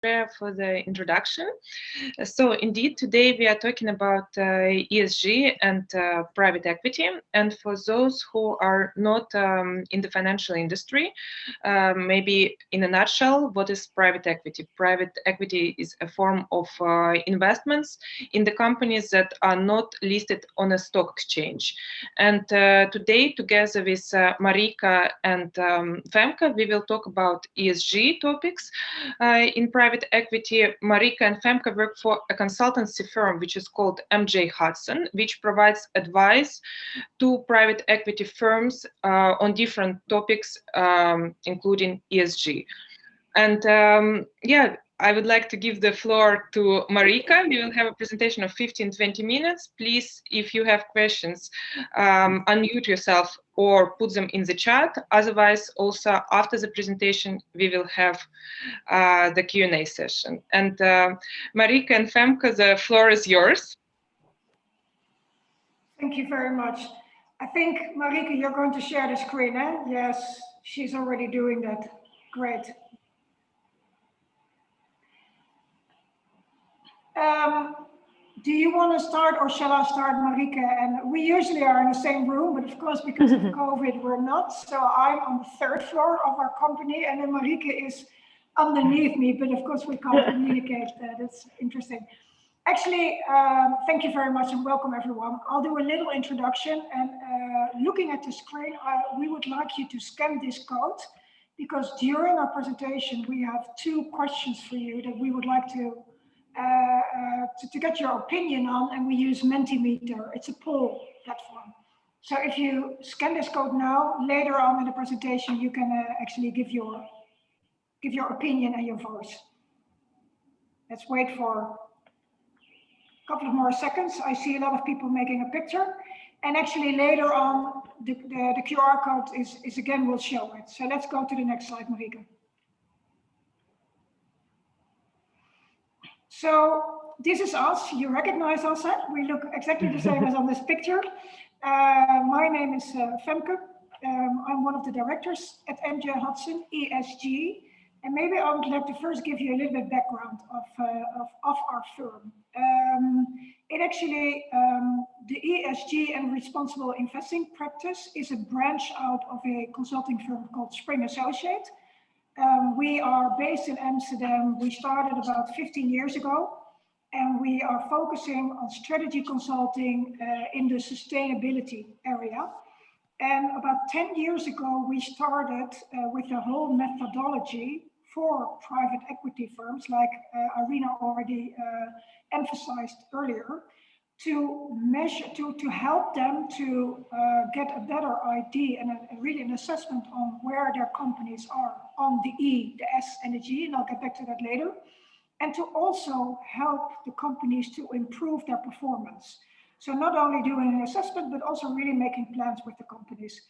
for the introduction. So indeed, today we are talking about ESG and private equity. And for those who are not in the financial industry, maybe in a nutshell, what is private equity? Private equity is a form of investments in the companies that are not listed on a stock exchange. And today, together with Marieke and Femke, we will talk about ESG topics in private equity. Marieke and Femke work for a consultancy firm which is called MJ Hudson, which provides advice to private equity firms on different topics, including ESG. And yeah, I would like to give the floor to Marieke. We will have a presentation of 15-20 minutes. Please, if you have questions, unmute yourself or put them in the chat. Otherwise, also after the presentation, we will have the Q&A session. And Marieke and Femke, the floor is yours. Thank you very much. I think, Marieke, you're going to share the screen, eh? Yes, she's already doing that. Great. Do you want to start, or shall I start, Marieke? And we usually are in the same room, but of course, because of COVID, we're not. So I'm on the third floor of our company, and then Marieke is underneath me, but of course, we can't communicate that. It's interesting. Actually, thank you very much and welcome, everyone. I'll do a little introduction, and looking at the screen, we would like you to scan this code, because during our presentation, we have 2 questions for you that we would like to get your opinion on, and we use Mentimeter. It's a poll platform. So if you scan this code now, later on in the presentation, you can actually give your opinion and your voice. Let's wait for a couple of more seconds. I see a lot of people making a picture, and actually later on, the QR code is again will show it. So let's go to the next slide, Marieke. So this is us. You recognize us. We look exactly the same as on this picture. My name is Femke. I'm one of the directors at MJ Hudson, ESG. And maybe I would like to first give you a little bit background of our firm. It actually, the ESG and responsible investing practice is a branch out of a consulting firm called Spring Associates. We are based in Amsterdam. We started about 15 years ago, and we are focusing on strategy consulting in the sustainability area. And about 10 years ago, we started with a whole methodology for private equity firms, like Irina already emphasized earlier, to measure, to help them to get a better idea and really an assessment on where their companies are on the E, the S, and the G, and I'll get back to that later, and to also help the companies to improve their performance. So not only doing an assessment, but also really making plans with the companies.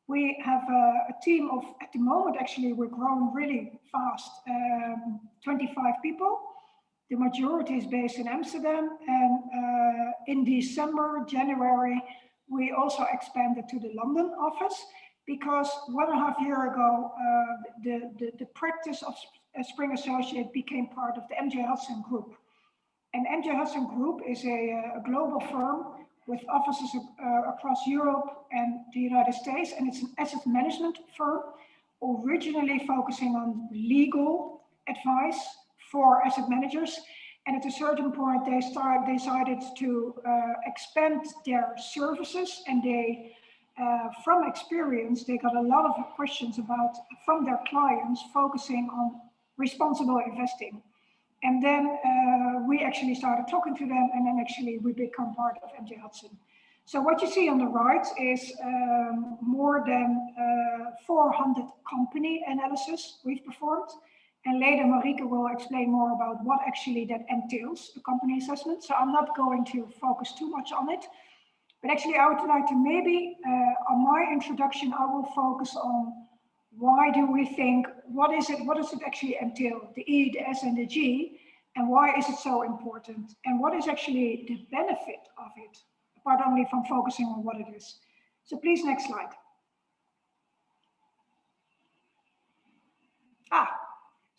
We have a team of, at the moment, actually, we're growing really fast, 25 people. The majority is based in Amsterdam, and in December, January, we also expanded to the London office, because 1.5 years ago, the practice of Spring Associates became part of the MJ Hudson Group. And MJ Hudson Group is a global firm with offices across Europe and the United States, and it's an asset management firm, originally focusing on legal advice for asset managers. And at a certain point, they decided to expand their services, and they, from experience, they got a lot of questions from their clients focusing on responsible investing. And then we actually started talking to them, and then actually we become part of MJ Hudson. So what you see on the right is more than 400 company analysis we've performed. And later Marieke will explain more about what actually that entails, the company assessment. So I'm not going to focus too much on it. But actually I would like to maybe, on my introduction, I will focus on why do we think, what does it actually entail, the E, the S, and the G, and why is it so important? And what is actually the benefit of it, apart only from focusing on what it is. So please, next slide.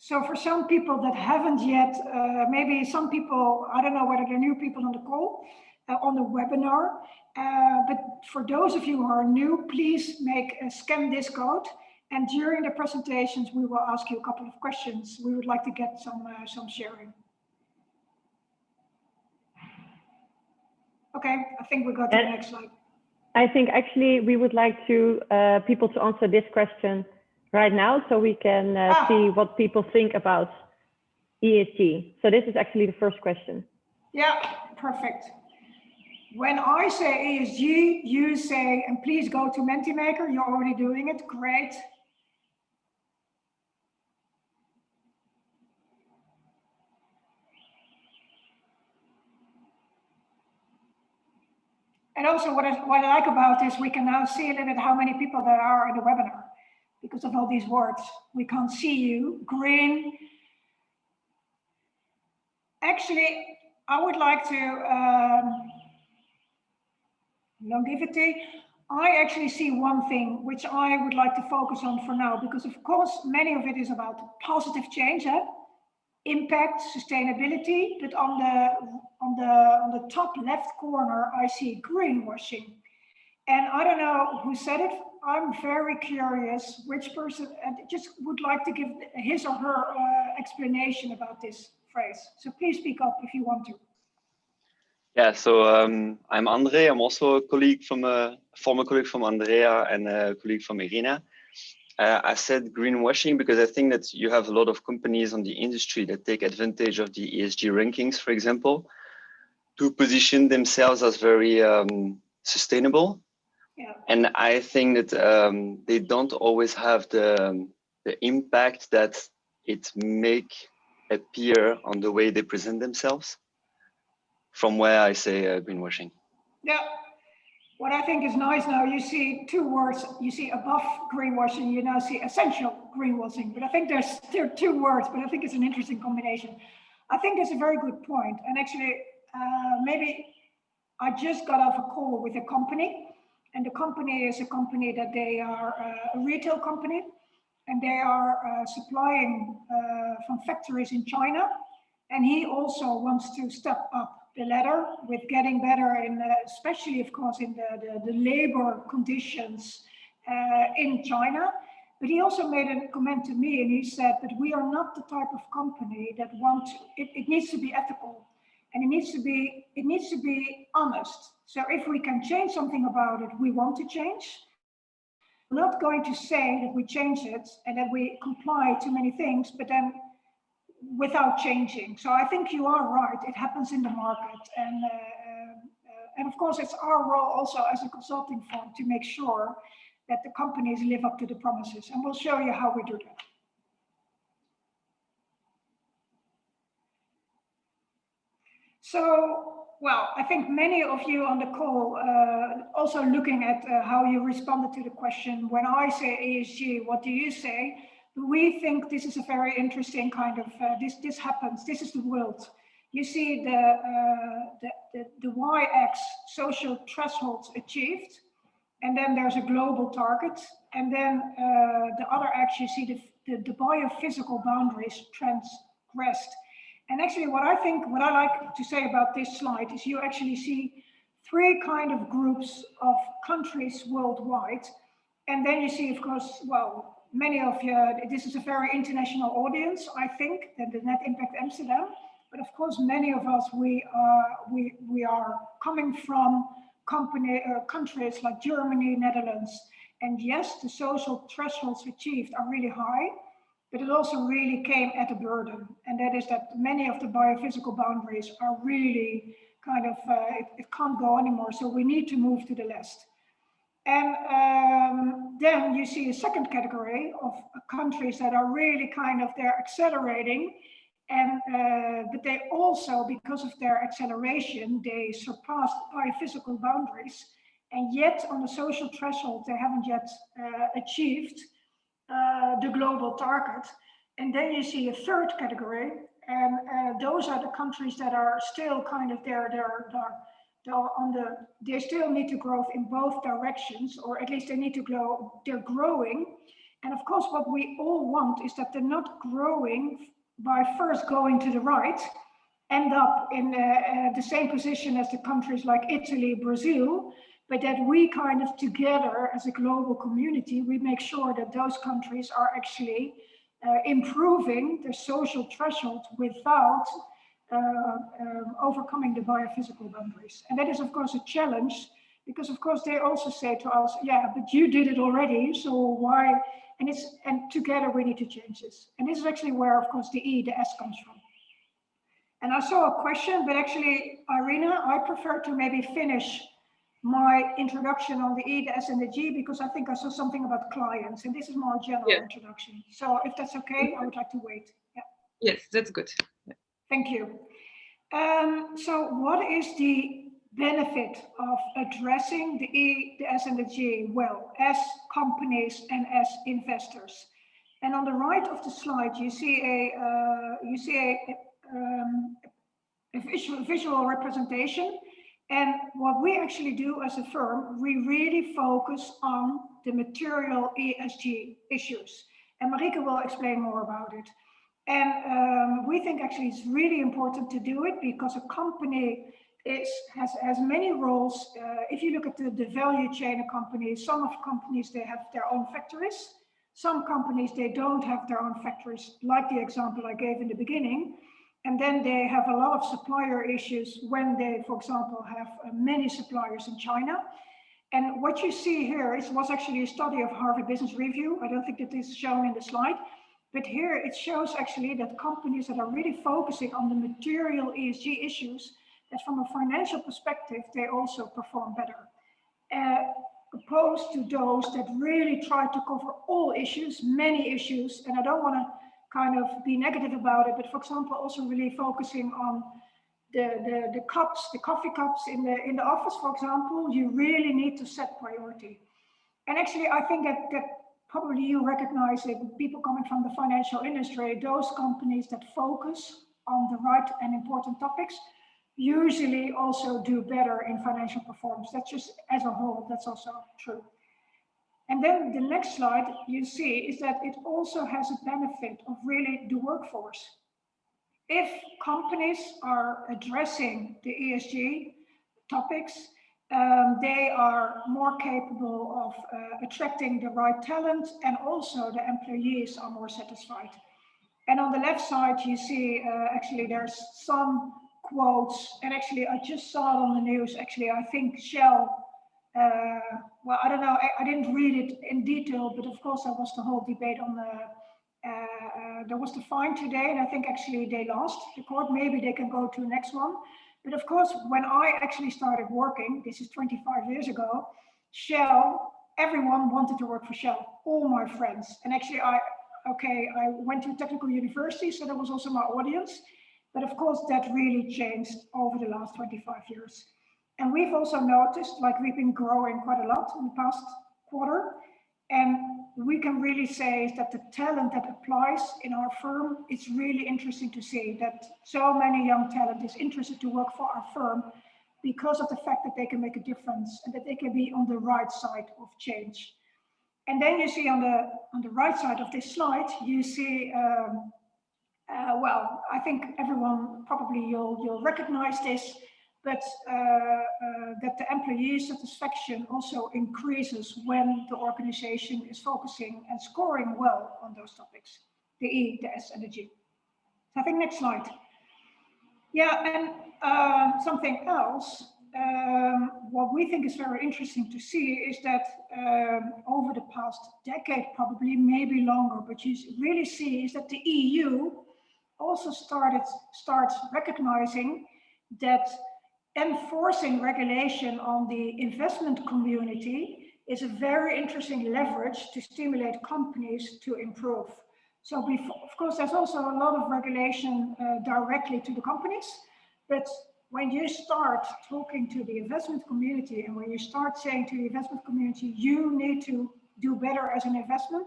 So for some people that haven't yet, maybe some people, I don't know whether they're new people on the call, on the webinar, but for those of you who are new, please scan this code. And during the presentations, we will ask you a couple of questions. We would like to get some sharing. Okay, I think we go to the next slide. I think actually we would like to people to answer this question right now, so we can see what people think about ESG. So this is actually the first question. Yeah, perfect. When I say ESG, you say, and please go to Mentimaker, you're already doing it, great. And also what I like about this, we can now see a little bit how many people there are in the webinar because of all these words. We can't see you, green. Actually, I would like to, longevity. I actually see one thing which I would like to focus on for now, because of course, many of it is about positive change, impact, sustainability, but on the top left corner, I see greenwashing. And I don't know who said it. I'm very curious which person, just would like to give his or her explanation about this phrase. So please speak up if you want to. Yeah, so I'm Andre. I'm also a colleague from former colleague from Andrea and a colleague from Irina. I said greenwashing because I think that you have a lot of companies on the industry that take advantage of the ESG rankings, for example, to position themselves as very sustainable. Yeah. And I think that they don't always have the impact that it make appear on the way they present themselves. From where I say greenwashing. Yeah, what I think is nice now, you see two words, you see above greenwashing, you now see essential greenwashing, but I think there are two words, but I think it's an interesting combination. I think it's a very good point. And actually, maybe I just got off a call with a company, and the company is a company that they are a retail company, and they are supplying from factories in China. And he also wants to step up the ladder with getting better in, especially of course in the labor conditions in China. But he also made a comment to me, and he said, but we are not the type of company that it needs to be ethical, and it needs to be honest. So if we can change something about it, we want to change. We're not going to say that we change it and that we comply to many things, but then without changing. So I think you are right. It happens in the market, and of course it's our role also as a consulting firm to make sure that the companies live up to the promises, and we'll show you how we do that. So, well, I think many of you on the call also looking at how you responded to the question. When I say ESG, what do you say? We think this is a very interesting kind of, this happens, this is the world. You see the Y-X social thresholds achieved, and then there's a global target, and then the other X, you see the biophysical boundaries transgressed. And actually what I like to say about this slide is you actually see three kind of groups of countries worldwide, and then you see, of course, well, many of you, this is a very international audience, I think, than the Net Impact Amsterdam. But of course, many of us, we are coming from countries like Germany, Netherlands. And yes, the social thresholds achieved are really high, but it also really came at a burden. And that is that many of the biophysical boundaries are really kind of, it can't go anymore. So we need to move to the left. And then you see a second category of countries that are really kind of, they're accelerating, and but they also, because of their acceleration, they surpassed biophysical boundaries, and yet on the social threshold, they haven't yet achieved the global target. And then you see a third category, and those are the countries that are still kind of they still need to grow in both directions, or at least they need to grow, they're growing, And of course, what we all want is that they're not growing by first going to the right, end up in the same position as the countries like Italy, Brazil, but that we kind of together as a global community, we make sure that those countries are actually improving their social threshold without overcoming the biophysical boundaries. And that is, of course, a challenge, because of course they also say to us, yeah, but you did it already, so why? And together we need to change this. And this is actually where, of course, the E, the S comes from. And I saw a question, but actually, Irina, I prefer to maybe finish my introduction on the E, the S, and the G, because I think I saw something about clients, and this is more a general introduction. So if that's okay, I would like to wait. Yeah. Yes, that's good. Thank you. So what is the benefit of addressing the E, the S, and the G well, as companies and as investors? And on the right of the slide, you see a visual representation. And what we actually do as a firm, we really focus on the material ESG issues. And Marieke will explain more about it. And we think actually it's really important to do it because a company has many roles. If you look at the value chain of companies, some of companies, they have their own factories. Some companies, they don't have their own factories, like the example I gave in the beginning. And then they have a lot of supplier issues when they, for example, have many suppliers in China. And what you see here was actually a study of Harvard Business Review. I don't think that this is shown in the slide, but here it shows actually that companies that are really focusing on the material ESG issues, that from a financial perspective, they also perform better. Opposed to those that really try to cover all issues, many issues, and I don't want to kind of be negative about it, but for example, also really focusing on the cups, the coffee cups in the office, for example, you really need to set priority. And actually, I think that probably you recognize it, people coming from the financial industry, those companies that focus on the right and important topics usually also do better in financial performance. That's just as a whole, that's also true. And then the next slide you see is that it also has a benefit of really the workforce. If companies are addressing the ESG topics, they are more capable of attracting the right talent, and also the employees are more satisfied. And on the left side, you see actually there's some quotes, and actually I just saw it on the news. Actually, I think Shell, well, I don't know, I didn't read it in detail, but of course there was the whole debate on there was the fine today, and I think actually they lost the court. Maybe they can go to the next one. But of course, when I actually started working, this is 25 years ago, Shell, everyone wanted to work for Shell, all my friends. And actually I went to a technical university, so that was also my audience. But of course, that really changed over the last 25 years. And we've also noticed, like we've been growing quite a lot in the past quarter. And we can really say is that the talent that applies in our firm, it's really interesting to see that so many young talent is interested to work for our firm because of the fact that they can make a difference and that they can be on the right side of change. And then you see on the right side of this slide, you see, well, I think everyone probably you'll recognize this, but that the employee satisfaction also increases when the organization is focusing and scoring well on those topics, the E, the S, and the G. So I think next slide. Yeah, and something else, what we think is very interesting to see is that over the past decade, probably maybe longer, but you really see is that the EU also starts recognizing that enforcing regulation on the investment community is a very interesting leverage to stimulate companies to improve. So of course, there's also a lot of regulation directly to the companies, but when you start talking to the investment community and when you start saying to the investment community, you need to do better as an investment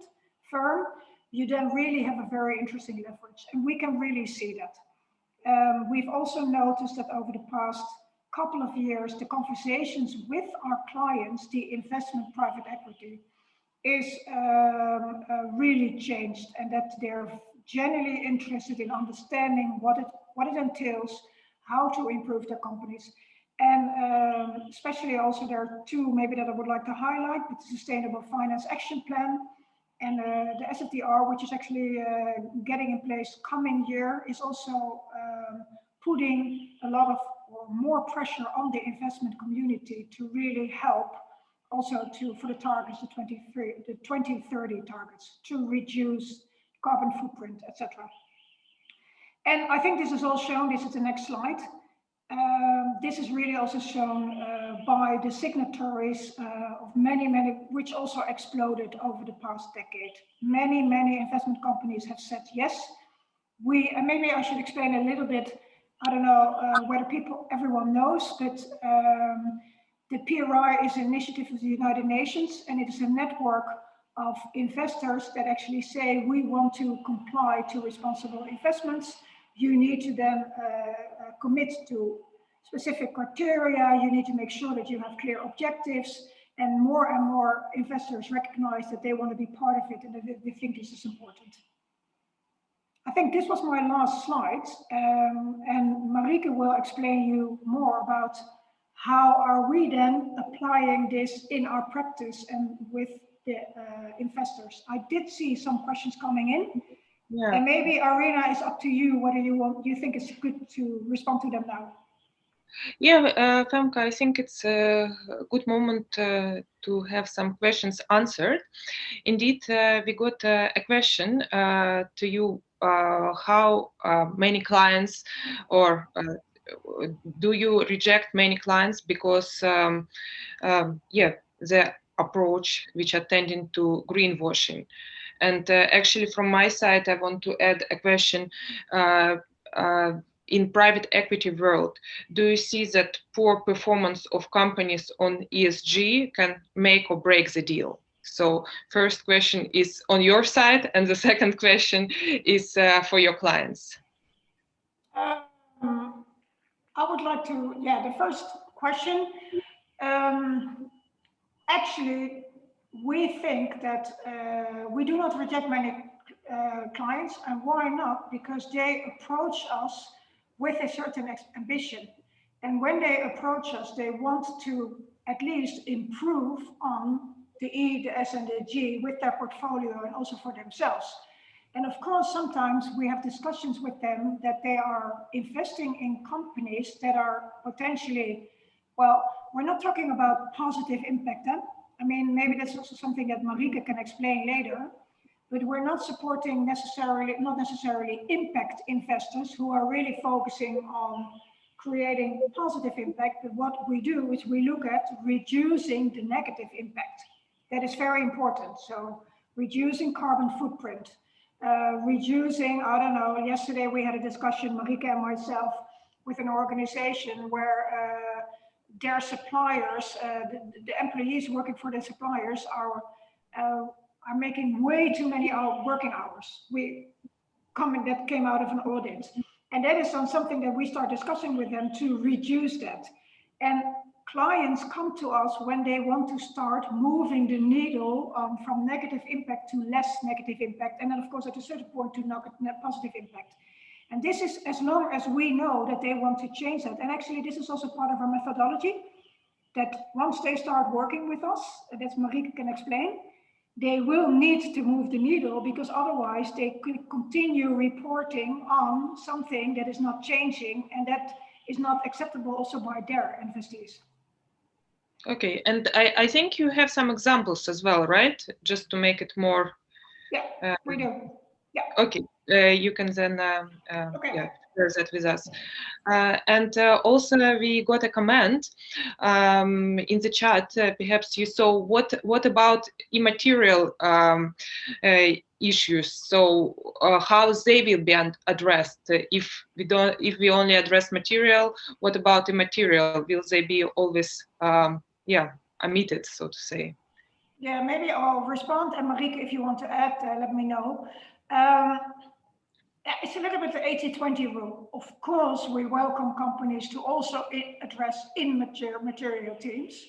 firm, you then really have a very interesting leverage. And we can really see that. We've also noticed that over the past couple of years, the conversations with our clients, the investment private equity, is really changed, and that they're genuinely interested in understanding what it entails, how to improve their companies. And especially also there are two maybe that I would like to highlight, the Sustainable Finance Action Plan and the SFDR, which is actually getting in place coming year, is also putting a lot of or more pressure on the investment community to really help also for the targets, the 2030 targets, to reduce carbon footprint, etc. And I think this is all shown, this is the next slide. This is really also shown by the signatories of many, which also exploded over the past decade. Many investment companies have said yes. And maybe I should explain a little bit, I don't know whether everyone knows, but the PRI is an initiative of the United Nations, and it is a network of investors that actually say, we want to comply to responsible investments. You need to then commit to specific criteria. You need to make sure that you have clear objectives, and more investors recognize that they want to be part of it and that they think this is important. I think this was my last slide, and Marieke will explain you more about how are we then applying this in our practice and with the investors. I did see some questions coming in. Yeah. And maybe Irina, it's up to you whether you think it's good to respond to them now. Yeah, Femke, I think it's a good moment to have some questions answered. Indeed, we got a question to you, how many clients, or do you reject many clients because the approach which are tending to greenwashing? And actually, from my side, I want to add a question. In private equity world, do you see that poor performance of companies on ESG can make or break the deal? So first question is on your side, and the second question is for your clients. I would like to, the first question, actually, we think that we do not reject many clients, and why not? Because they approach us with a certain ambition. And when they approach us, they want to at least improve on the E, the S, and the G with their portfolio and also for themselves. And of course, sometimes we have discussions with them that they are investing in companies that are potentially, well, we're not talking about positive impact. I mean, maybe that's also something that Marieke can explain later. But we're not supporting not necessarily impact investors who are really focusing on creating positive impact. But what we do is we look at reducing the negative impact. That is very important. So reducing carbon footprint, reducing, I don't know, yesterday we had a discussion, Marieke and myself, with an organization where their suppliers, the employees working for the suppliers are making way too many working hours. That came out of an audit. And that is something that we start discussing with them to reduce that. And clients come to us when they want to start moving the needle from negative impact to less negative impact. And then of course, at a certain point to positive impact. And this is as long as we know that they want to change that. And actually, this is also part of our methodology, that once they start working with us, that's Marieke can explain, they will need to move the needle, because otherwise they could continue reporting on something that is not changing and that is not acceptable also by their investees. Okay, and I think you have some examples as well, right? Just to make it more. Yeah, we do. Yeah. Okay, you can then okay. share that with us. And also we got a comment in the chat. Perhaps you saw what about immaterial issues? So how they will be addressed if we only address material? What about immaterial? Will they be always omitted, so to say? Yeah, maybe I'll respond, and Marieke, if you want to add, let me know. It's a little bit the 80-20 rule. Of course, we welcome companies to also address immaterial teams.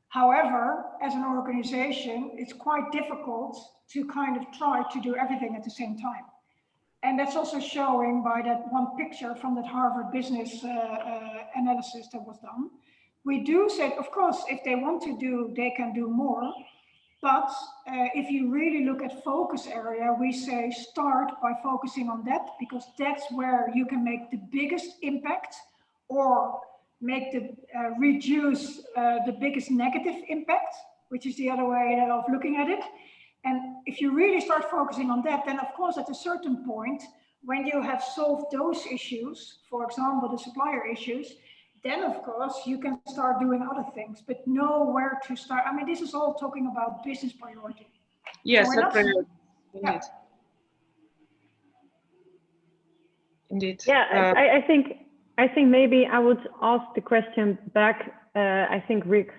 However, as an organization, it's quite difficult to kind of try to do everything at the same time. And that's also showing by that one picture from that Harvard business analysis that was done. We do say, of course, if they want to do, they can do more. But if you really look at focus area, we say start by focusing on that, because that's where you can make the biggest impact, or make the reduce the biggest negative impact, which is the other way of looking at it. And if you really start focusing on that, then of course at a certain point, when you have solved those issues, for example, the supplier issues, then of course you can start doing other things, but know where to start. I mean, this is all talking about business priority. Yes, so indeed. Indeed. Yeah, I think maybe I would ask the question back. I think Rick,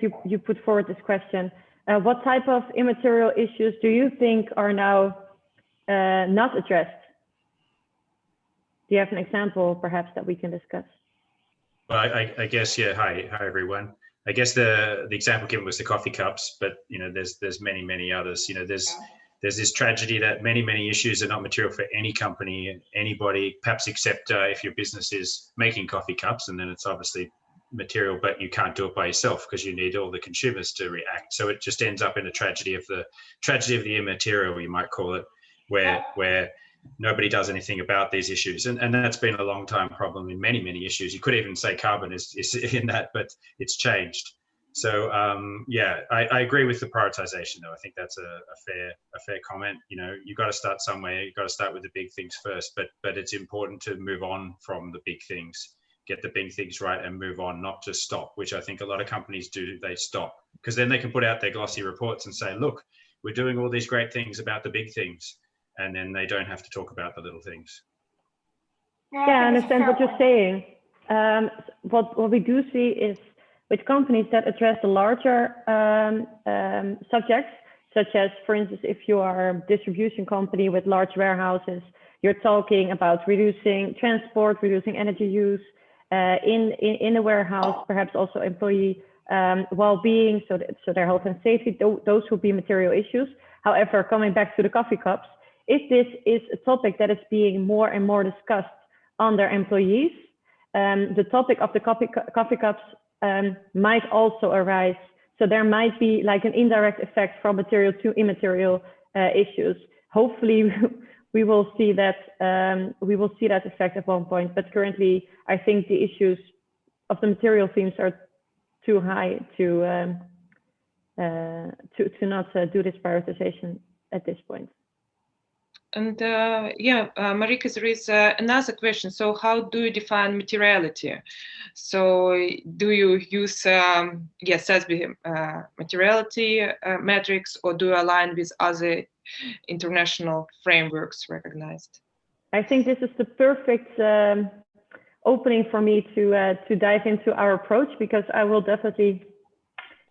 you put forward this question. What type of immaterial issues do you think are now not addressed? Do you have an example, perhaps, that we can discuss? Well, I guess, yeah. Hi everyone. I guess the example given was the coffee cups, but you know, there's many others. You know, there's this tragedy that many issues are not material for any company, anybody, perhaps except if your business is making coffee cups, and then it's obviously material, but you can't do it by yourself because you need all the consumers to react. So it just ends up in a tragedy of the immaterial, you might call it, where nobody does anything about these issues. And that's been a long time problem in many issues. You could even say carbon is in that, but it's changed. So yeah, I agree with the prioritization though. I think that's a fair comment. You know, you got to start somewhere. You got to start with the big things first, but it's important to move on from the big things, get the big things right and move on, not just stop, which I think a lot of companies do. They stop because then they can put out their glossy reports and say, look, we're doing all these great things about the big things. And then they don't have to talk about the little things. Yeah, I understand what you're saying. What we do see is with companies that address the larger subjects, such as, for instance, if you are a distribution company with large warehouses, you're talking about reducing transport, reducing energy use in the warehouse, perhaps also employee well-being, so their health and safety. Those would be material issues. However, coming back to the coffee cups, if this is a topic that is being more and more discussed on their employees, the topic of the coffee cups might also arise. So there might be like an indirect effect from material to immaterial issues. Hopefully, we will see that effect at one point. But currently, I think the issues of the material themes are too high to not do this prioritization at this point. And yeah, Marieke, there is another question. So how do you define materiality? So do you use SASB materiality metrics, or do you align with other international frameworks recognized? I think this is the perfect opening for me to dive into our approach, because I will definitely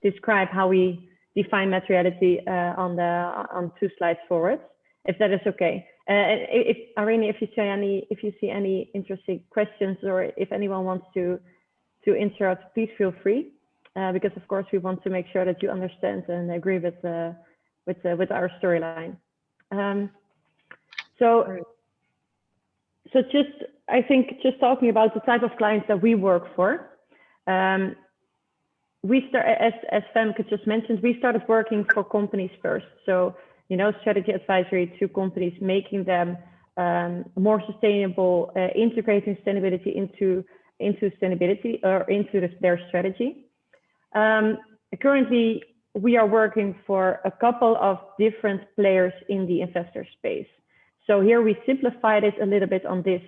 describe how we define materiality on 2 slides forward, if that is okay. If Irina, if you see any interesting questions, or if anyone wants to interrupt, please feel free, because of course we want to make sure that you understand and agree with our storyline. So I think just talking about the type of clients that we work for, we start, as Femke just mentioned, we started working for companies first. So, you know, strategy advisory to companies, making them more sustainable, integrating sustainability into sustainability or into their strategy. Currently, we are working for a couple of different players in the investor space. So here we simplified it a little bit on this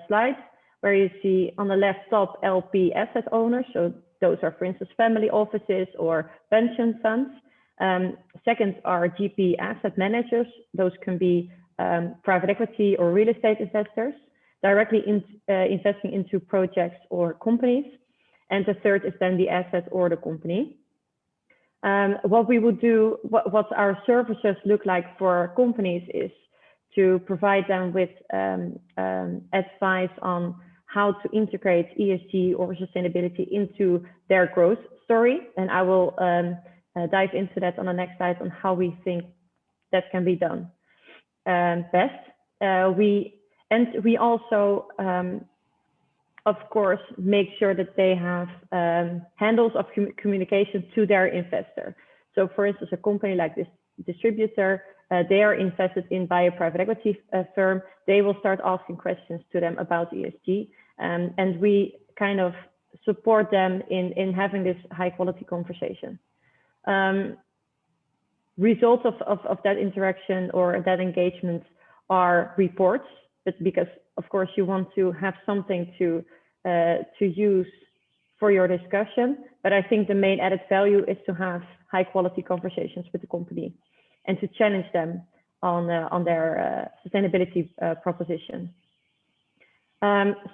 slide, where you see on the left top LP asset owners. So those are, for instance, family offices or pension funds. Second are GP asset managers. Those can be private equity or real estate investors directly investing into projects or companies. And the third is then the asset or the company. What we would do, what our services look like for companies, is to provide them with advice on how to integrate ESG or sustainability into their growth story. And I will dive into that on the next slide on how we think that can be done best. We also, of course, make sure that they have handles of communication to their investor. So for instance, a company like this distributor, they are invested in by a private equity firm. They will start asking questions to them about ESG. And we kind of support them in having this high quality conversation. Results of that interaction or that engagement are reports, but because of course you want to have something to use for your discussion. But I think the main added value is to have high quality conversations with the company and to challenge them on their sustainability proposition.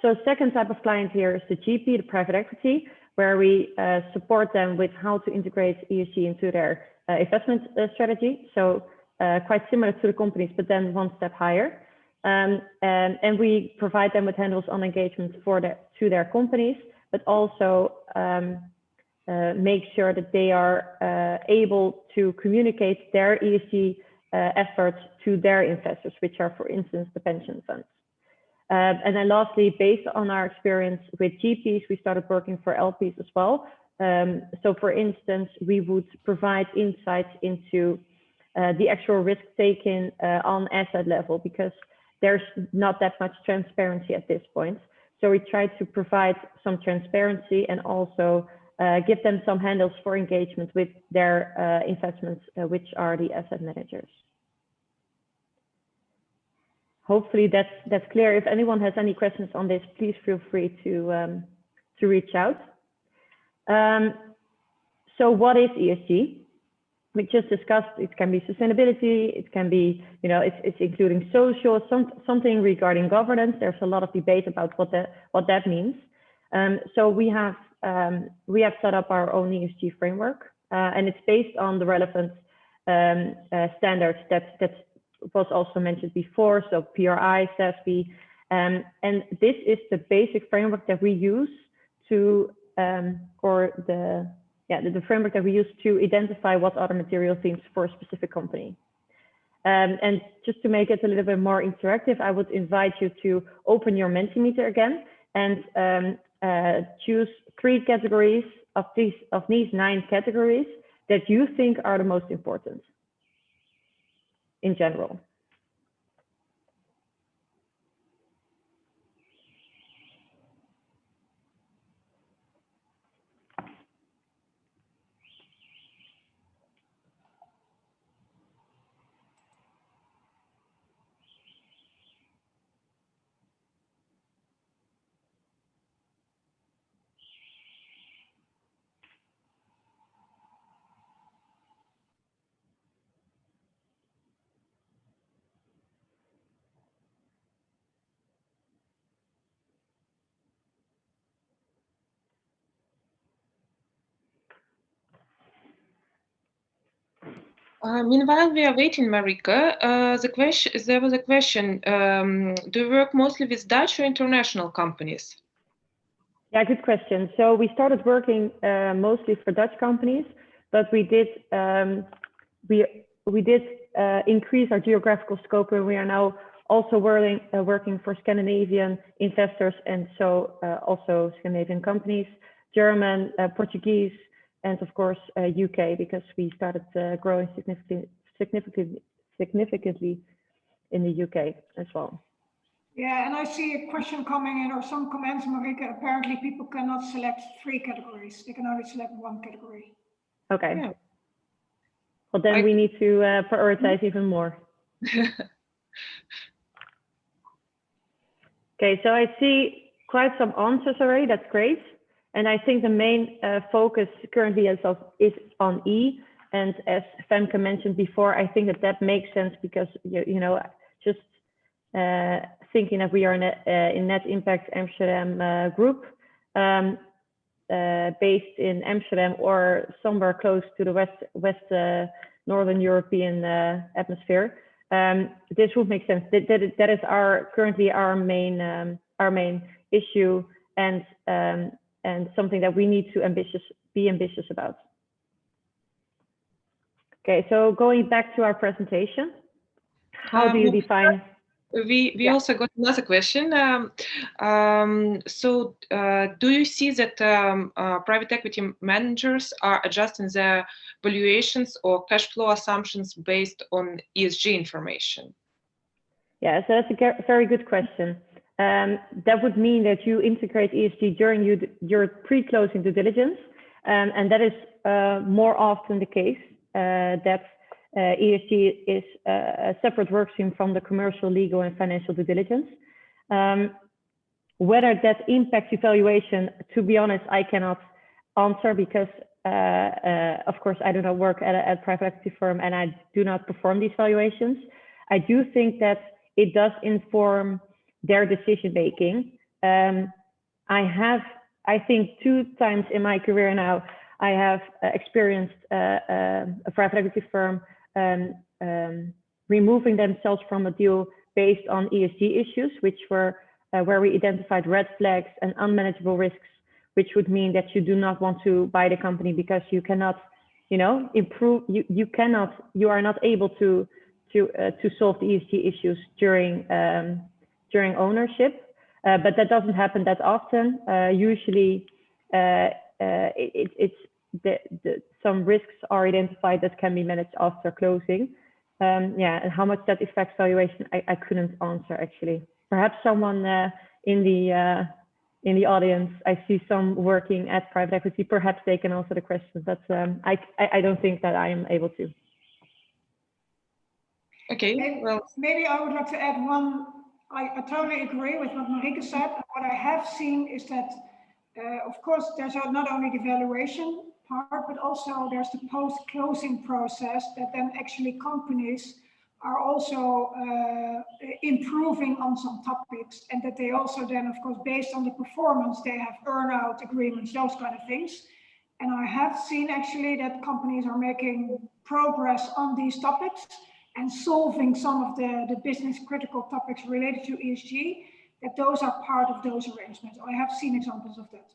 So second type of client here is the GP, the private equity, where we support them with how to integrate ESG into their investment strategy. So quite similar to the companies, but then one step higher. And we provide them with handles on engagement to their companies, but also make sure that they are able to communicate their ESG efforts to their investors, which are, for instance, the pension funds. And then lastly, based on our experience with GPs, we started working for LPs as well. So for instance, we would provide insights into the actual risk taken on asset level, because there's not that much transparency at this point. So we try to provide some transparency and also give them some handles for engagement with their investments, which are the asset managers. Hopefully that's clear. If anyone has any questions on this, please feel free to reach out. So what is ESG? We just discussed it can be sustainability, it can be, it's including social, something regarding governance. There's a lot of debate about what that means. So we have set up our own ESG framework, and it's based on the relevant standards that was also mentioned before. So PRI, SASB, and this is the basic framework that we use to, the framework that we use to identify what are the material themes for a specific company. And just to make it a little bit more interactive, I would invite you to open your Mentimeter again and choose 3 categories of these 9 categories that you think are the most important in general. Meanwhile, we are waiting, Marieke. There was a question. Do you work mostly with Dutch or international companies? Yeah, good question. So we started working mostly for Dutch companies, but we did increase our geographical scope, and we are now also working for Scandinavian investors, and so also Scandinavian companies, German, Portuguese, and of course UK, because we started growing significantly in the UK as well. Yeah, and I see a question coming in or some comments, Marieke. Apparently people cannot select 3 categories. They can only select 1 category. Okay. Yeah. Well, then we need to prioritize even more. Okay, so I see quite some answers already. That's great. And I think the main focus currently is on E. And as Femke mentioned before, I think that makes sense because, just thinking that we are in Net Impact Amsterdam group, based in Amsterdam or somewhere close to the west Northern European atmosphere. This would make sense. That is currently our main issue and something that we need to be ambitious about. Okay, so going back to our presentation, how do you define? We also got another question. Do you see that private equity managers are adjusting their valuations or cash flow assumptions based on ESG information? Yeah, so that's a very good question. That would mean that you integrate ESG during your pre-closing due diligence, and that is more often the case, that ESG is a separate work stream from the commercial, legal, and financial due diligence. Whether that impacts evaluation, to be honest, I cannot answer because, of course, I do not work at a private equity firm and I do not perform these valuations. I do think that it does inform their decision making. I think 2 times in my career now, I have experienced a private equity firm removing themselves from a deal based on ESG issues, which were where we identified red flags and unmanageable risks, which would mean that you do not want to buy the company because you cannot, improve. You are not able to solve the ESG issues during ownership, but that doesn't happen that often. Usually, some risks are identified that can be managed after closing. And how much that affects valuation, I couldn't answer actually. Perhaps someone in the audience, I see some working at private equity. Perhaps they can answer the question, but I don't think that I am able to. Okay. Maybe I would like to add one. I totally agree with what Marieke said. What I have seen is that, of course, there's not only the valuation part, but also there's the post-closing process that then actually companies are also improving on some topics, and that they also then, of course, based on the performance, they have earn-out agreements, those kind of things. And I have seen actually that companies are making progress on these topics and solving some of the business critical topics related to ESG, that those are part of those arrangements. I have seen examples of that.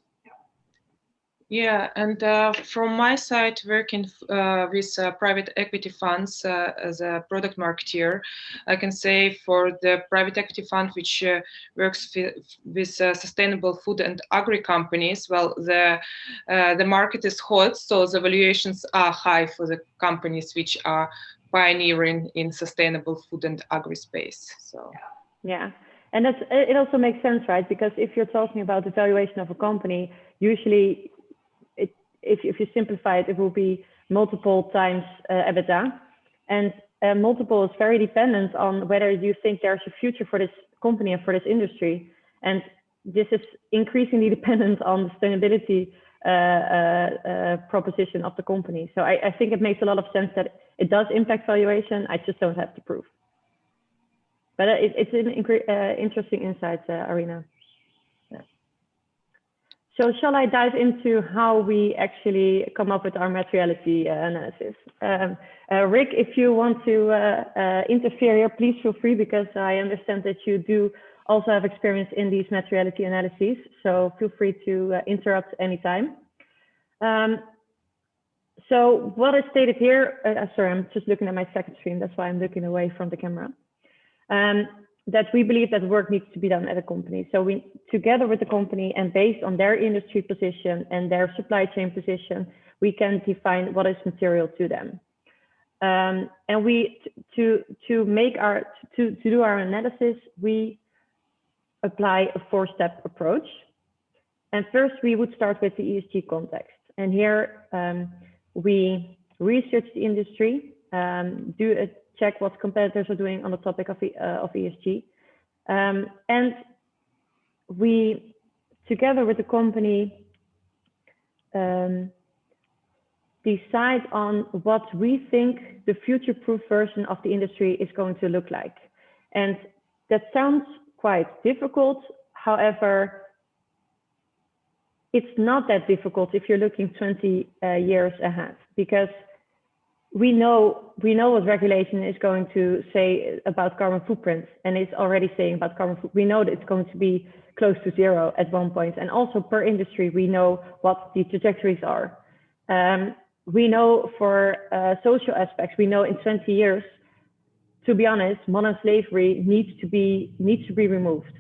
Yeah, and from my side, working with private equity funds as a product marketeer, I can say for the private equity fund which works with sustainable food and agri companies, well, the market is hot, so the valuations are high for the companies which are pioneering in sustainable food and agri space. So yeah, and it also makes sense, right? Because if you're talking about the valuation of a company, usually if you simplify it, it will be multiple times EBITDA, and multiple is very dependent on whether you think there's a future for this company and for this industry, and this is increasingly dependent on the sustainability proposition of the company. So I think it makes a lot of sense that it does impact valuation. I just don't have to prove. But it's an interesting insight, Irina. Yeah. So shall I dive into how we actually come up with our materiality analysis? Rick, if you want to interfere here, please feel free, because I understand that you do also have experience in these materiality analyses. So feel free to interrupt anytime. So what is stated here, sorry, I'm just looking at my second screen. That's why I'm looking away from the camera. That we believe that work needs to be done at a company. So we, together with the company and based on their industry position and their supply chain position, we can define what is material to them. And we, to do our analysis, we apply a 4-step approach. And first we would start with the ESG context. And here we research the industry, check what competitors are doing on the topic of ESG. And we, together with the company, decide on what we think the future-proof version of the industry is going to look like. And that sounds quite difficult. However, it's not that difficult if you're looking 20 years ahead, because we know what regulation is going to say about carbon footprint, and it's already saying about carbon footprint. We know that it's going to be close to zero at one point, and also per industry we know what the trajectories are. We know for social aspects, we know in 20 years, to be honest, modern slavery needs to be removed.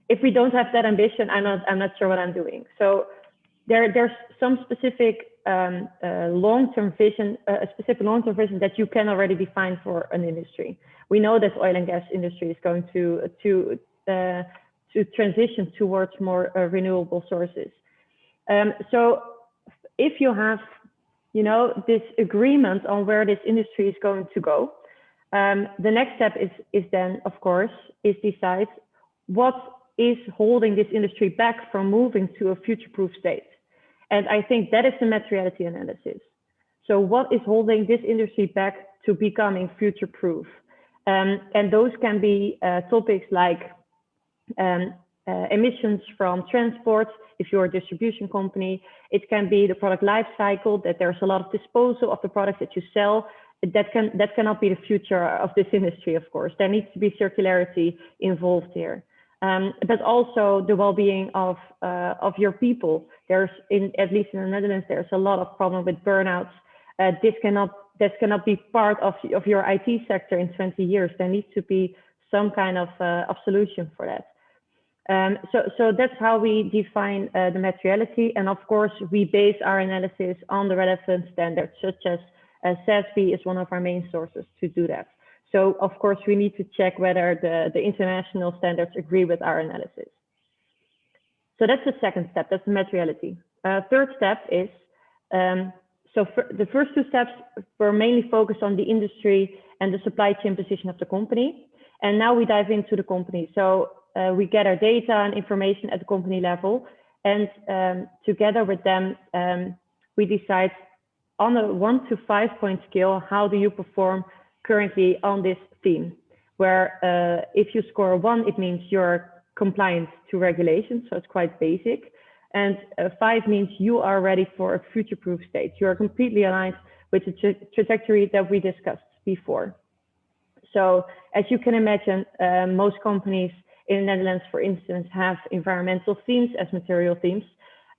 If we don't have that ambition, I'm not sure what I'm doing. So there's some specific long-term vision, a specific long-term vision that you can already define for an industry. We know that oil and gas industry is going to transition towards more renewable sources. So if you have, this agreement on where this industry is going to go, the next step is then, of course, is decide what is holding this industry back from moving to a future-proof state. And I think that is the materiality analysis. So what is holding this industry back to becoming future-proof? And those can be topics like emissions from transport, if you're a distribution company. It can be the product life cycle, that there's a lot of disposal of the products that you sell. That cannot be the future of this industry, of course. There needs to be circularity involved here. But also the well-being of your people. There's, at least in the Netherlands, there's a lot of problem with burnouts. This cannot be part of your IT sector in 20 years. There needs to be some kind of solution for that. So that's how we define the materiality. And of course, we base our analysis on the relevant standards, such as SASB is one of our main sources to do that. So of course, we need to check whether the international standards agree with our analysis. So that's the second step, that's the materiality. Third step is, the first two steps were mainly focused on the industry and the supply chain position of the company. And now we dive into the company. So we gather data and information at the company level. And together with them, we decide on a 1 to 5 point scale, how do you perform currently on this theme? Where if you score 1, it means you're compliant to regulations, so it's quite basic. And 5 means you are ready for a future-proof state. You are completely aligned with the trajectory that we discussed before. So as you can imagine, most companies in the Netherlands, for instance, have environmental themes as material themes,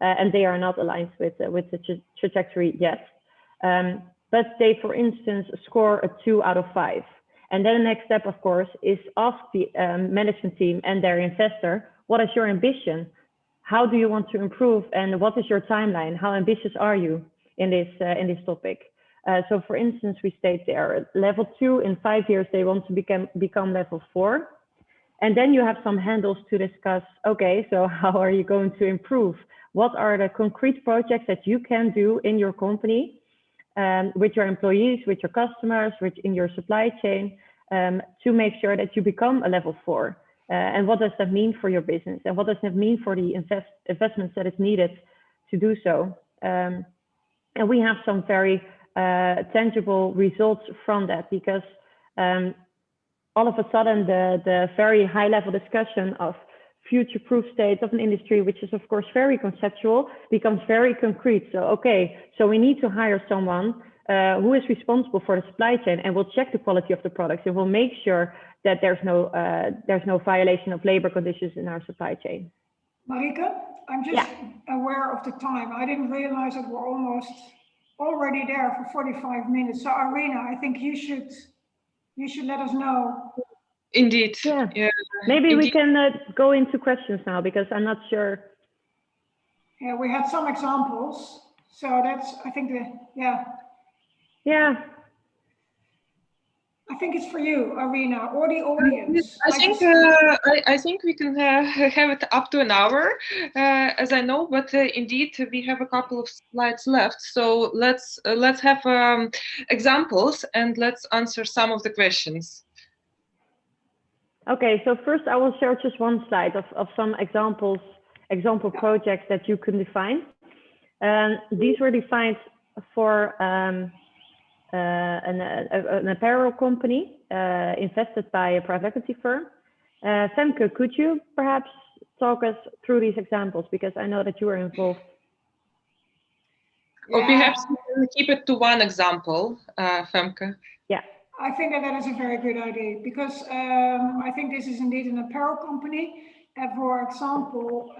and they are not aligned with the trajectory yet. But they, for instance, score a 2 out of 5. And then the next step, of course, is ask the management team and their investor, what is your ambition? How do you want to improve? And what is your timeline? How ambitious are you in this topic? So for instance, we state there, level 2 in 5 years, they want to become level 4. And then you have some handles to discuss, okay, so how are you going to improve? What are the concrete projects that you can do in your company, with your employees, with your customers, in your supply chain, to make sure that you become a level 4? And what does that mean for your business? And what does that mean for the investments that is needed to do so? And we have some very tangible results from that, because all of a sudden the very high level discussion of future-proof state of an industry, which is of course very conceptual, becomes very concrete. So, okay, so we need to hire someone who is responsible for the supply chain, and will check the quality of the products, and will make sure that there's no violation of labor conditions in our supply chain. Marieke, I'm just aware of the time. I didn't realize that we're almost already there for 45 minutes. So Irina, I think you should let us know. Indeed. Yeah. Maybe indeed. We can go into questions now, because I'm not sure. Yeah, we had some examples. So that's, I think, Yeah. I think it's for you, Irina, or the audience. I think we can have it up to an hour, as I know. But indeed, we have a couple of slides left. So let's have examples, and let's answer some of the questions. Okay, so first I will share just one slide of some example projects that you can define. These were defined for an apparel company invested by a private equity firm. Femke, could you perhaps talk us through these examples, because I know that you were involved? Or perhaps we can keep it to one example, Femke. Yeah. I think that is a very good idea, because I think this is indeed an apparel company. And for example,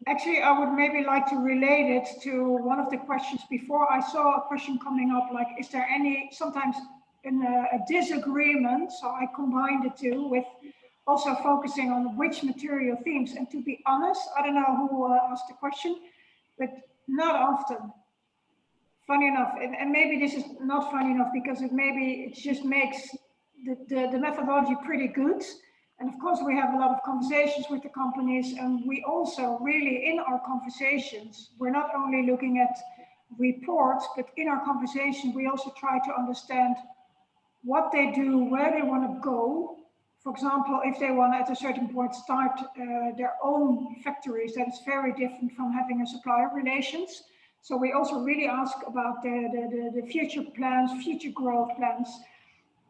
actually, I would maybe like to relate it to one of the questions before. I saw a question coming up, like, is there any, sometimes in a disagreement? So I combined the two with also focusing on which material themes. And to be honest, I don't know who asked the question, but not often. Funny enough, and maybe this is not funny enough because it just makes the methodology pretty good. And of course, we have a lot of conversations with the companies, and we also really, in our conversations, we're not only looking at reports, but in our conversation, we also try to understand what they do, where they want to go. For example, if they want at a certain point start their own factories, that is very different from having a supplier relations. So we also really ask about the future plans, future growth plans.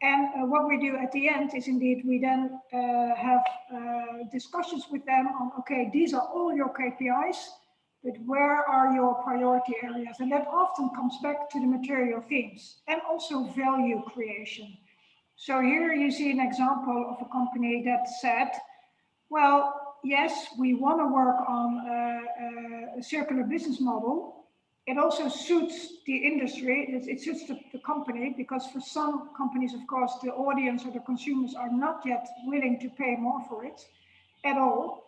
And what we do at the end is indeed, we then have discussions with them on, okay, these are all your KPIs, but where are your priority areas? And that often comes back to the material themes and also value creation. So here you see an example of a company that said, well, yes, we want to work on a circular business model. It also suits the industry, it suits the company, because for some companies, of course, the audience or the consumers are not yet willing to pay more for it at all.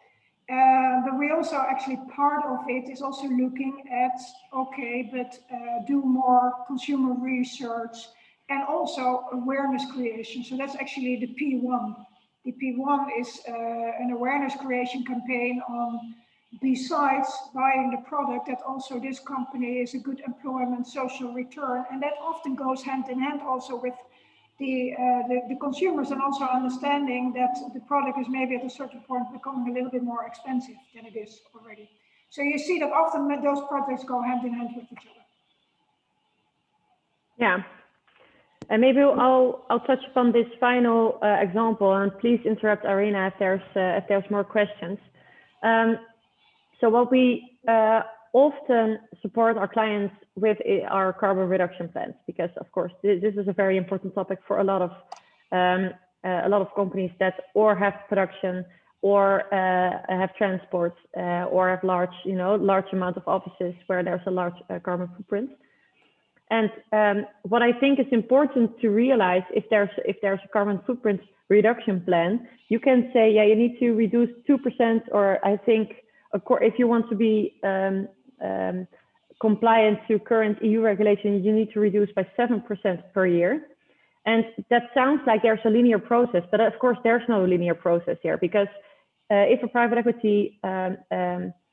But we also actually, part of it is also looking at, okay, but do more consumer research and also awareness creation. So that's actually the P1. The P1 is an awareness creation campaign on, besides buying the product, that also this company is a good employment, social return, and that often goes hand in hand also with the consumers, and also understanding that the product is maybe at a certain point becoming a little bit more expensive than it is already. So you see that often those projects go hand in hand with each other. Yeah, and maybe I'll touch upon this final example, and please interrupt Irina if there's more questions. So what we often support our clients with are carbon reduction plans, because of course this is a very important topic for a lot of companies that or have production or have transport or have large amount of offices where there's a large carbon footprint. And what I think is important to realize, if there's a carbon footprint reduction plan, you can say, yeah, you need to reduce 2%, or I think, of course, if you want to be compliant to current EU regulation, you need to reduce by 7% per year. And that sounds like there's a linear process, but of course there's no linear process here, because if a private equity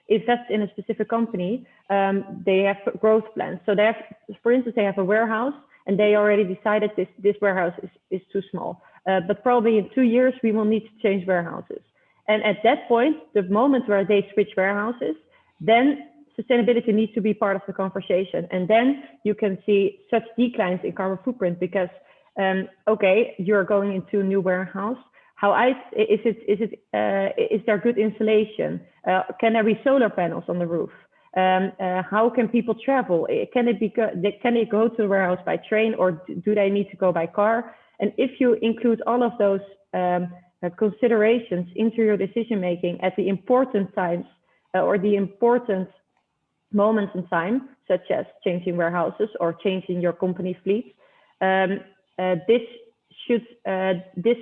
invests in a specific company, they have growth plans. So they have, for instance, they have a warehouse and they already decided this warehouse is too small, but probably in 2 years we will need to change warehouses. And at that point, the moment where they switch warehouses, then sustainability needs to be part of the conversation. And then you can see such declines in carbon footprint because, okay, you're going into a new warehouse. Is there good insulation? Can there be solar panels on the roof? How can people travel? Can they go to the warehouse by train, or do they need to go by car? And if you include all of those considerations into your decision making at the important times or the important moments in time, such as changing warehouses or changing your company fleet, this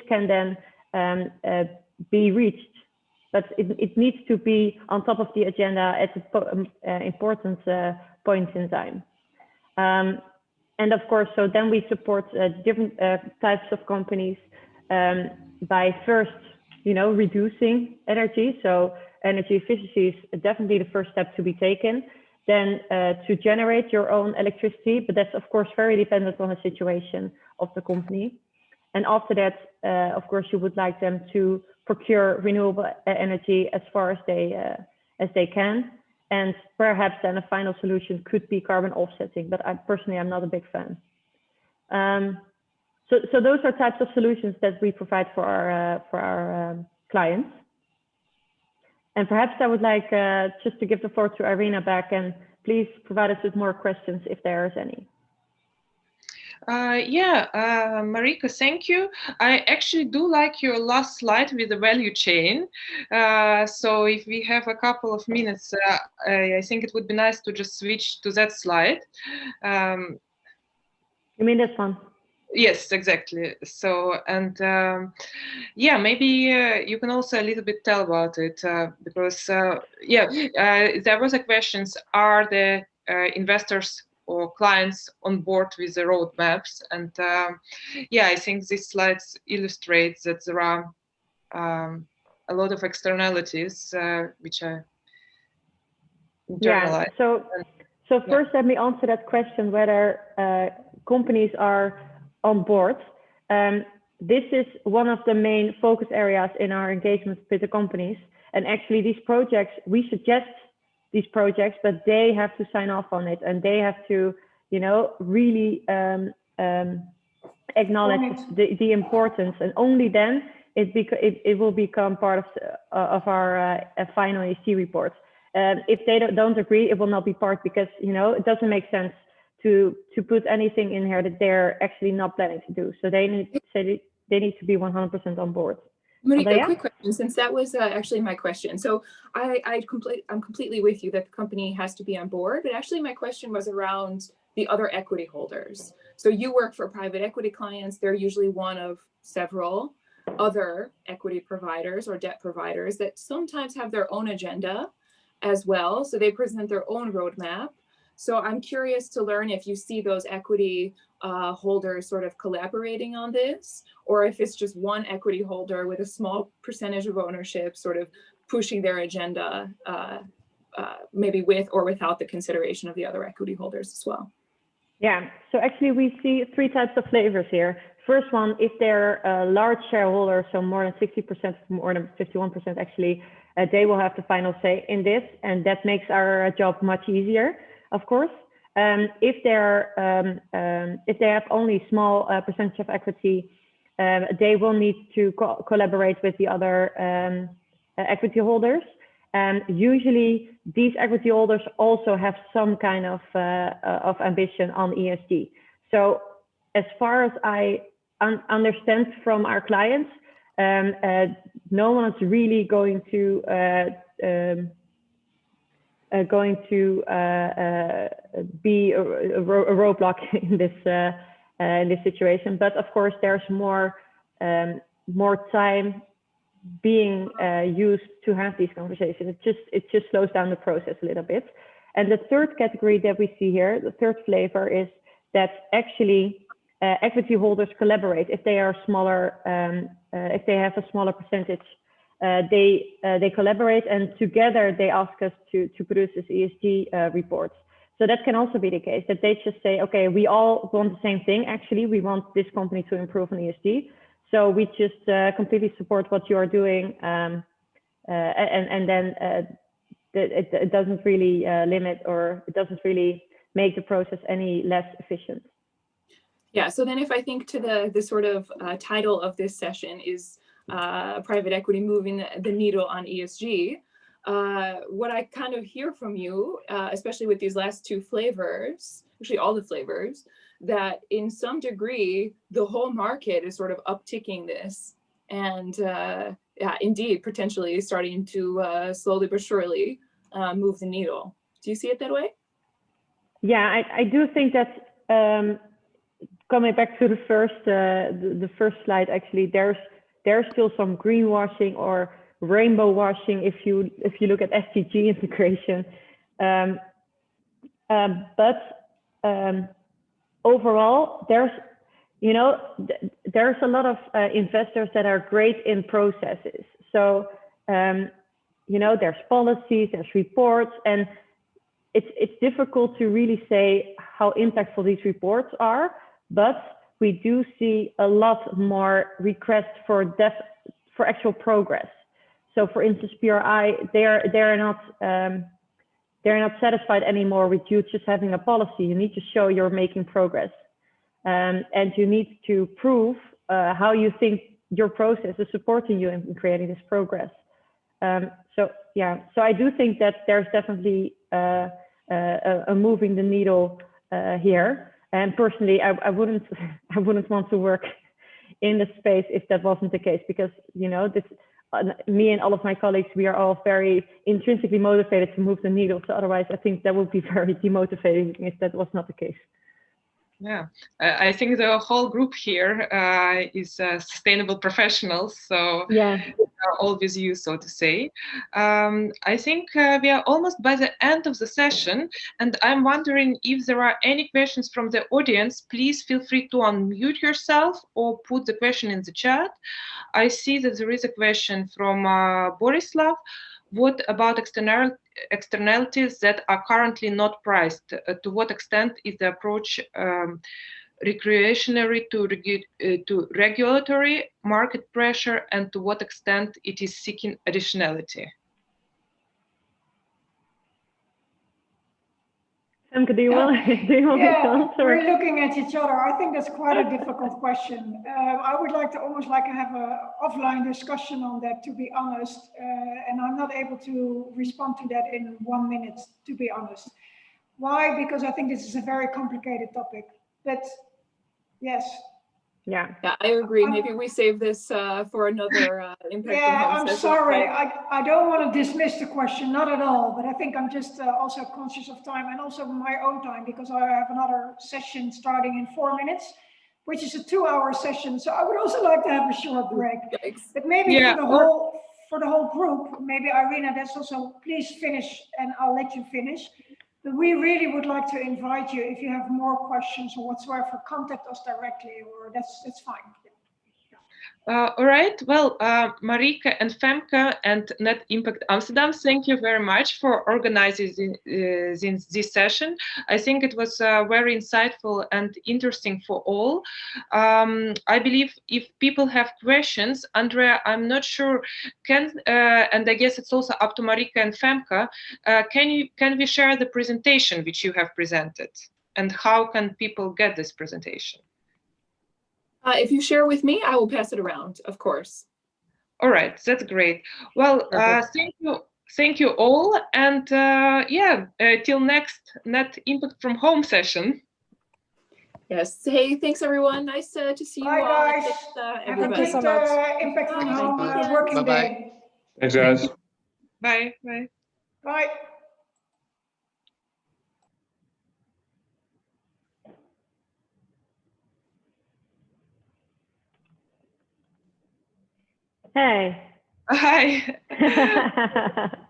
can then be reached, but it needs to be on top of the agenda at an important point in time. And of course, so then we support different types of companies by first, reducing energy. So energy efficiency is definitely the first step to be taken. Then to generate your own electricity, but that's of course very dependent on the situation of the company. And after that, of course, you would like them to procure renewable energy as far as they can. And perhaps then a final solution could be carbon offsetting, but I'm not a big fan. So those are types of solutions that we provide for our clients. And perhaps I would like just to give the floor to Irina back and please provide us with more questions if there is any. Marieke, thank you. I actually do like your last slide with the value chain. So if we have a couple of minutes, I think it would be nice to just switch to that slide. You mean this one? Yes, exactly. So, and maybe you can also a little bit tell about it because, there was a question, are the investors or clients on board with the roadmaps? And I think this slide illustrates that there are a lot of externalities which are internalized. Yeah, so first let me answer that question whether companies are on board. This is one of the main focus areas in our engagement with the companies. And actually these projects, we suggest these projects, but they have to sign off on it and they have to, really acknowledge the importance, and only then it will become part of our final ESG report. If they don't agree, it will not be part, because it doesn't make sense to put anything in here that they're actually not planning to do. So they need to be 100% on board. Marieke, a quick question, since that was actually my question. So I'm completely with you that the company has to be on board, but actually my question was around the other equity holders. So you work for private equity clients. They're usually one of several other equity providers or debt providers that sometimes have their own agenda as well. So they present their own roadmap. So I'm curious to learn if you see those equity holders sort of collaborating on this, or if it's just one equity holder with a small percentage of ownership sort of pushing their agenda, maybe with or without the consideration of the other equity holders as well. Yeah, so actually we see three types of flavors here. First one, if they're a large shareholder, so more than 60%, more than 51% actually, they will have the final say in this, and that makes our job much easier, of course. If they have only small percentage of equity, they will need to collaborate with the other equity holders. And usually these equity holders also have some kind of ambition on ESG. So as far as I understand from our clients, no one is really going to be a roadblock in this situation. But of course, there's more time being used to have these conversations. It just slows down the process a little bit. And the third category that we see here, the third flavor, is that actually equity holders collaborate. If they are smaller, if they have a smaller percentage, they collaborate, and together they ask us to produce this ESG report. So that can also be the case, that they just say, okay, we all want the same thing. Actually, we want this company to improve on ESG. So we just completely support what you are doing, and then it doesn't really limit, or it doesn't really make the process any less efficient. Yeah, so then if I think to the sort of title of this session is private equity moving the needle on ESG, what I kind of hear from you, especially with these last two flavors, actually all the flavors, that in some degree, the whole market is sort of upticking this and indeed, potentially starting to slowly but surely move the needle. Do you see it that way? Yeah, I do think that coming back to the first slide, actually, there's still some greenwashing or rainbow washing if you look at SDG integration. But overall, there's a lot of investors that are great in processes. So there's policies, there's reports, and it's difficult to really say how impactful these reports are. But we do see a lot more requests for actual progress. So, for instance, PRI, they're not satisfied anymore with you just having a policy. You need to show you're making progress, and you need to prove how you think your process is supporting you in creating this progress. So I do think that there's definitely moving the needle here. And personally, I wouldn't want to work in the space if that wasn't the case, because me and all of my colleagues, we are all very intrinsically motivated to move the needle. So otherwise, I think that would be very demotivating if that was not the case. Yeah, I think the whole group here is sustainable professionals, so yeah, are all with you, so to say. I think we are almost by the end of the session, and I'm wondering if there are any questions from the audience. Please feel free to unmute yourself or put the question in the chat. I see that there is a question from Borislav. What about externalities that are currently not priced? To what extent is the approach recreationary to regulatory market pressure, and to what extent it is seeking additionality? Femke, do you want to answer? We're looking at each other. I think that's quite a difficult question. I would like to almost have an offline discussion on that, to be honest. And I'm not able to respond to that in 1 minute, to be honest. Why? Because I think this is a very complicated topic. But yes. Yeah, I agree. Maybe we save this for another impact. Yeah, I'm sorry. I don't want to dismiss the question, not at all. But I think I'm just also conscious of time, and also my own time, because I have another session starting in 4 minutes, which is a 2-hour session. So I would also like to have a short break. Thanks. But maybe for the whole group, maybe Irina, that's also, please finish, and I'll let you finish. But we really would like to invite you, if you have more questions or whatsoever, contact us directly, or that's fine. All right. Well, Marieke and Femke and Net Impact Amsterdam, thank you very much for organizing this session. I think it was very insightful and interesting for all. I believe if people have questions, Andrea, I'm not sure, and I guess it's also up to Marieke and Femke, can we share the presentation which you have presented, and how can people get this presentation? If you share with me, I will pass it around, of course. All right, that's great. Well, thank you all, and till next Net Impact from Home session. Yes. Hey, thanks everyone. Nice to see you all. Bye guys. Have a great Impact from Home working day. Thanks, guys. Bye. Bye. Bye. Hey. Hi.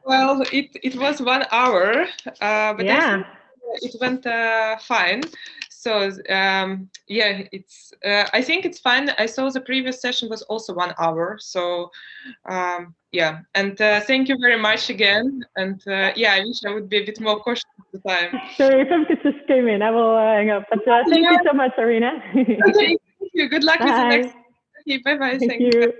Well, it was 1 hour, but yeah, it went fine. So it's I think it's fine. I saw the previous session was also 1 hour. So yeah, and thank you very much again. And yeah, I wish I would be a bit more cautious at the time. Sorry, if Femke just came in, I will hang up. But thank you so much, Irina. Thank you. Good luck with the next. Bye bye. Thank you.